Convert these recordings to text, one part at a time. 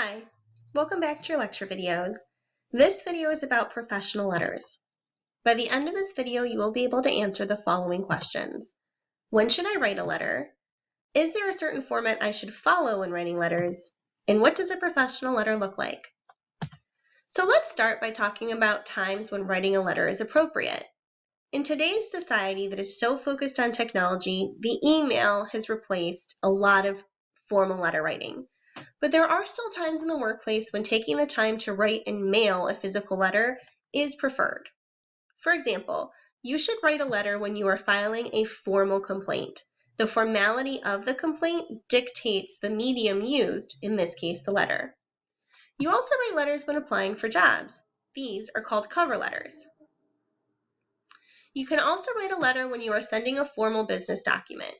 Hi, welcome back to your lecture videos. This video is about professional letters. By the end of this video, you will be able to answer the following questions. When should I write a letter? Is there a certain format I should follow when writing letters? And what does a professional letter look like? So let's start by talking about times when writing a letter is appropriate. In today's society that is so focused on technology, the email has replaced a lot of formal letter writing. But there are still times in the workplace when taking the time to write and mail a physical letter is preferred. For example, you should write a letter when you are filing a formal complaint. The formality of the complaint dictates the medium used, in this case, the letter. You also write letters when applying for jobs. These are called cover letters. You can also write a letter when you are sending a formal business document.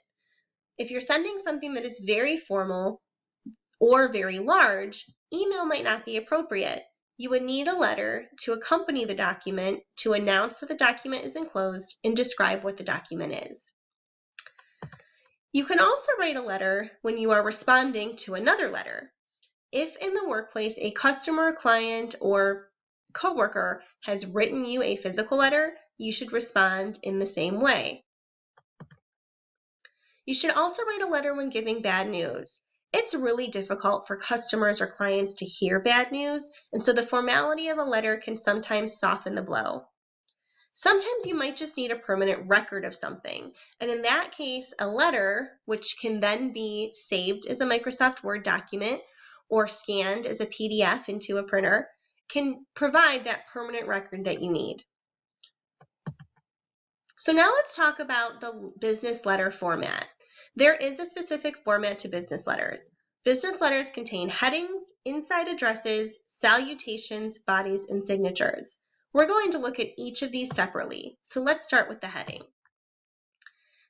If you're sending something that is very formal, or very large, email might not be appropriate. You would need a letter to accompany the document to announce that the document is enclosed and describe what the document is. You can also write a letter when you are responding to another letter. If in the workplace a customer, client, or coworker has written you a physical letter, you should respond in the same way. You should also write a letter when giving bad news. It's really difficult for customers or clients to hear bad news, and so the formality of a letter can sometimes soften the blow. Sometimes you might just need a permanent record of something, and in that case, a letter, which can then be saved as a Microsoft Word document or scanned as a PDF into a printer, can provide that permanent record that you need. So now let's talk about the business letter format. There is a specific format to business letters. Business letters contain headings, inside addresses, salutations, bodies, and signatures. We're going to look at each of these separately. So let's start with the heading.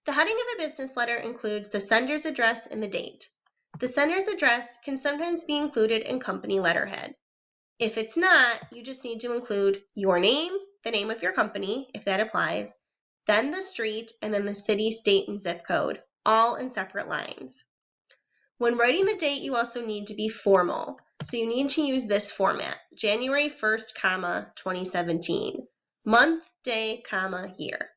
The heading of a business letter includes the sender's address and the date. The sender's address can sometimes be included in company letterhead. If it's not, you just need to include your name, the name of your company, if that applies, then the street, and then the city, state, and zip code, all in separate lines. When writing the date, you also need to be formal. So you need to use this format, January 1st, 2017, month, day, year.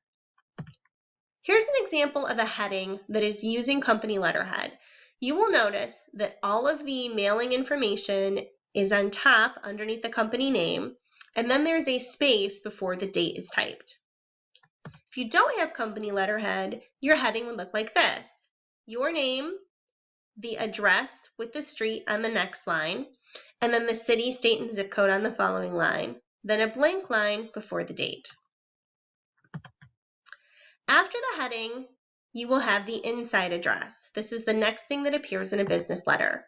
Here's an example of a heading that is using company letterhead. You will notice that all of the mailing information is on top underneath the company name, and then there's a space before the date is typed. If you don't have company letterhead, your heading would look like this. Your name, the address with the street on the next line, and then the city, state, and zip code on the following line, then a blank line before the date. After the heading, you will have the inside address. This is the next thing that appears in a business letter.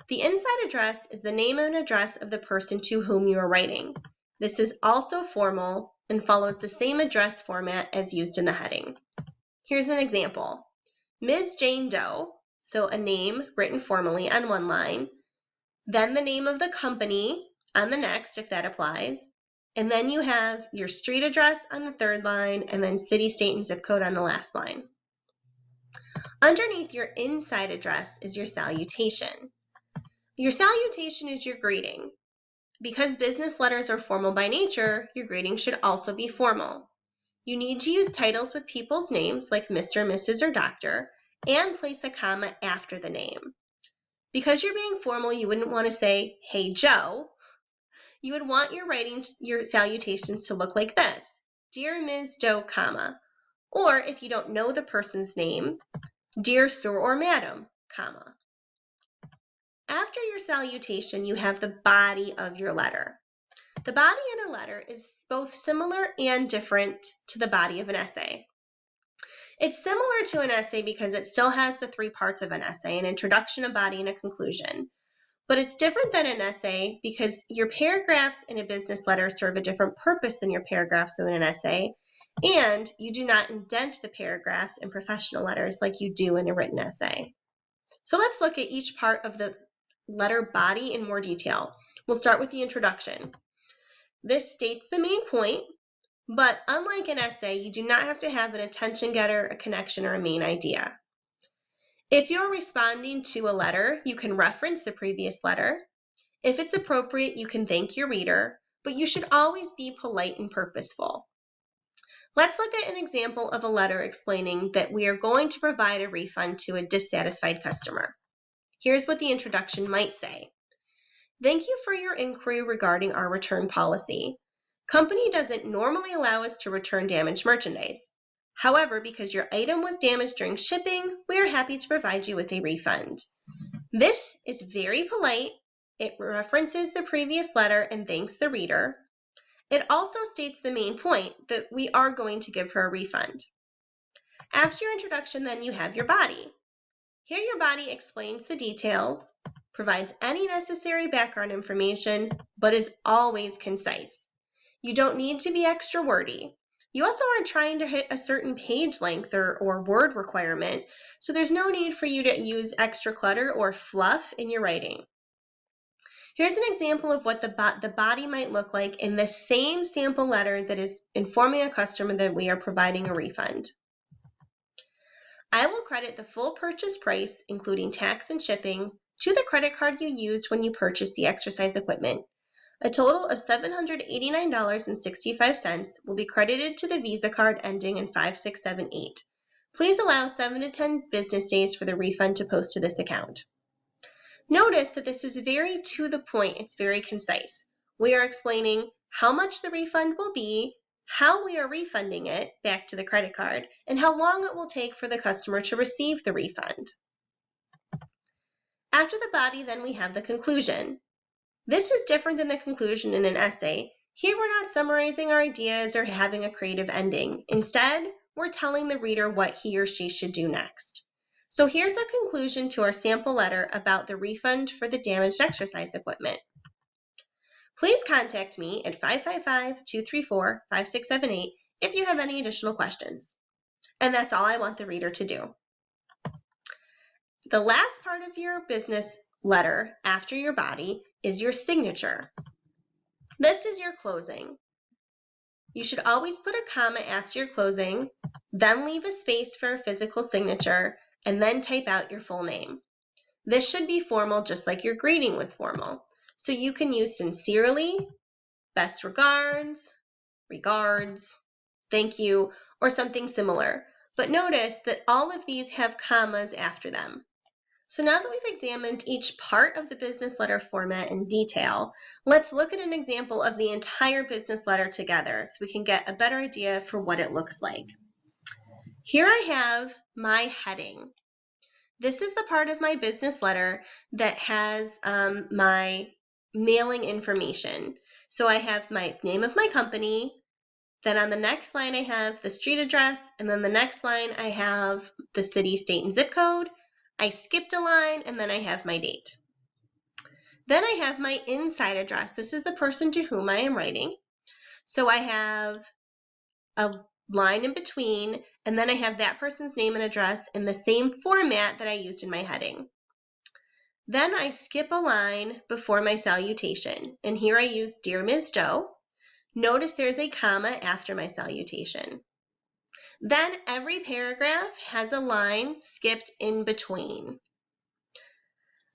The inside address is the name and address of the person to whom you are writing. This is also formal and follows the same address format as used in the heading. Here's an example. Ms. Jane Doe, so a name written formally on one line, then the name of the company on the next, if that applies, and then you have your street address on the third line, and then city, state, and zip code on the last line. Underneath your inside address is your salutation. Your salutation is your greeting. Because business letters are formal by nature, your greeting should also be formal. You need to use titles with people's names like Mr., Mrs., or Dr., and place a comma after the name. Because you're being formal, you wouldn't want to say, "Hey Joe." You would want your salutations to look like this, "Dear Ms. Doe, comma." Or if you don't know the person's name, "Dear Sir or Madam, comma." After your salutation, you have the body of your letter. The body in a letter is both similar and different to the body of an essay. It's similar to an essay because it still has the three parts of an essay, an introduction, a body, and a conclusion. But it's different than an essay because your paragraphs in a business letter serve a different purpose than your paragraphs in an essay, and you do not indent the paragraphs in professional letters like you do in a written essay. So let's look at each part of the letter body in more detail. We'll start with the introduction. This states the main point, but unlike an essay, you do not have to have an attention getter, a connection, or a main idea. If you're responding to a letter, you can reference the previous letter. If it's appropriate, you can thank your reader, but you should always be polite and purposeful. Let's look at an example of a letter explaining that we are going to provide a refund to a dissatisfied customer. Here's what the introduction might say. Thank you for your inquiry regarding our return policy. Company doesn't normally allow us to return damaged merchandise. However, because your item was damaged during shipping, we are happy to provide you with a refund. This is very polite. It references the previous letter and thanks the reader. It also states the main point that we are going to give her a refund. After your introduction, then you have your body. Here your body explains the details, provides any necessary background information, but is always concise. You don't need to be extra wordy. You also aren't trying to hit a certain page length or word requirement, so there's no need for you to use extra clutter or fluff in your writing. Here's an example of what the body might look like in the same sample letter that is informing a customer that we are providing a refund. I will credit the full purchase price, including tax and shipping, to the credit card you used when you purchased the exercise equipment. A total of $789.65 will be credited to the Visa card ending in 5678. Please allow 7 to 10 business days for the refund to post to this account. Notice that this is very to the point. It's very concise. We are explaining how much the refund will be, how we are refunding it back to the credit card, and how long it will take for the customer to receive the refund. After the body, then we have the conclusion. This is different than the conclusion in an essay. Here we're not summarizing our ideas or having a creative ending. Instead, we're telling the reader what he or she should do next. So here's a conclusion to our sample letter about the refund for the damaged exercise equipment. Please contact me at 555-234-5678 if you have any additional questions. And that's all I want the reader to do. The last part of your business letter after your body is your signature. This is your closing. You should always put a comma after your closing, then leave a space for a physical signature, and then type out your full name. This should be formal just like your greeting was formal. So you can use sincerely, best regards, thank you, or something similar. But notice that all of these have commas after them. So now that we've examined each part of the business letter format in detail, let's look at an example of the entire business letter together so we can get a better idea for what it looks like. Here I have my heading. This is the part of my business letter that has my mailing information. So I have my name of my company, then on the next line I have the street address, and then the next line I have the city, state, and zip code. I skipped a line, and then I have my date. Then I have my inside address. This is the person to whom I am writing. So I have a line in between, and then I have that person's name and address in the same format that I used in my heading. Then I skip a line before my salutation, and here I use Dear Ms. Doe. Notice there's a comma after my salutation. Then every paragraph has a line skipped in between.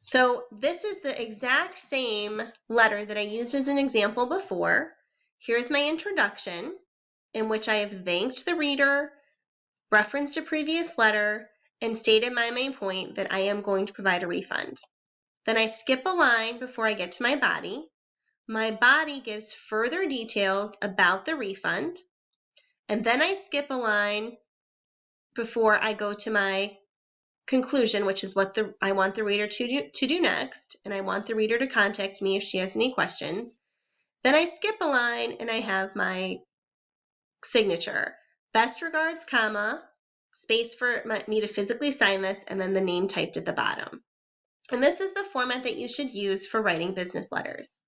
So this is the exact same letter that I used as an example before. Here's my introduction, in which I have thanked the reader, referenced a previous letter, and stated my main point that I am going to provide a refund. Then I skip a line before I get to my body. My body gives further details about the refund, and then I skip a line before I go to my conclusion, which is what I want the reader to do next, and I want the reader to contact me if she has any questions. Then I skip a line and I have my signature. Best regards, comma, space for me to physically sign this, and then the name typed at the bottom. And this is the format that you should use for writing business letters.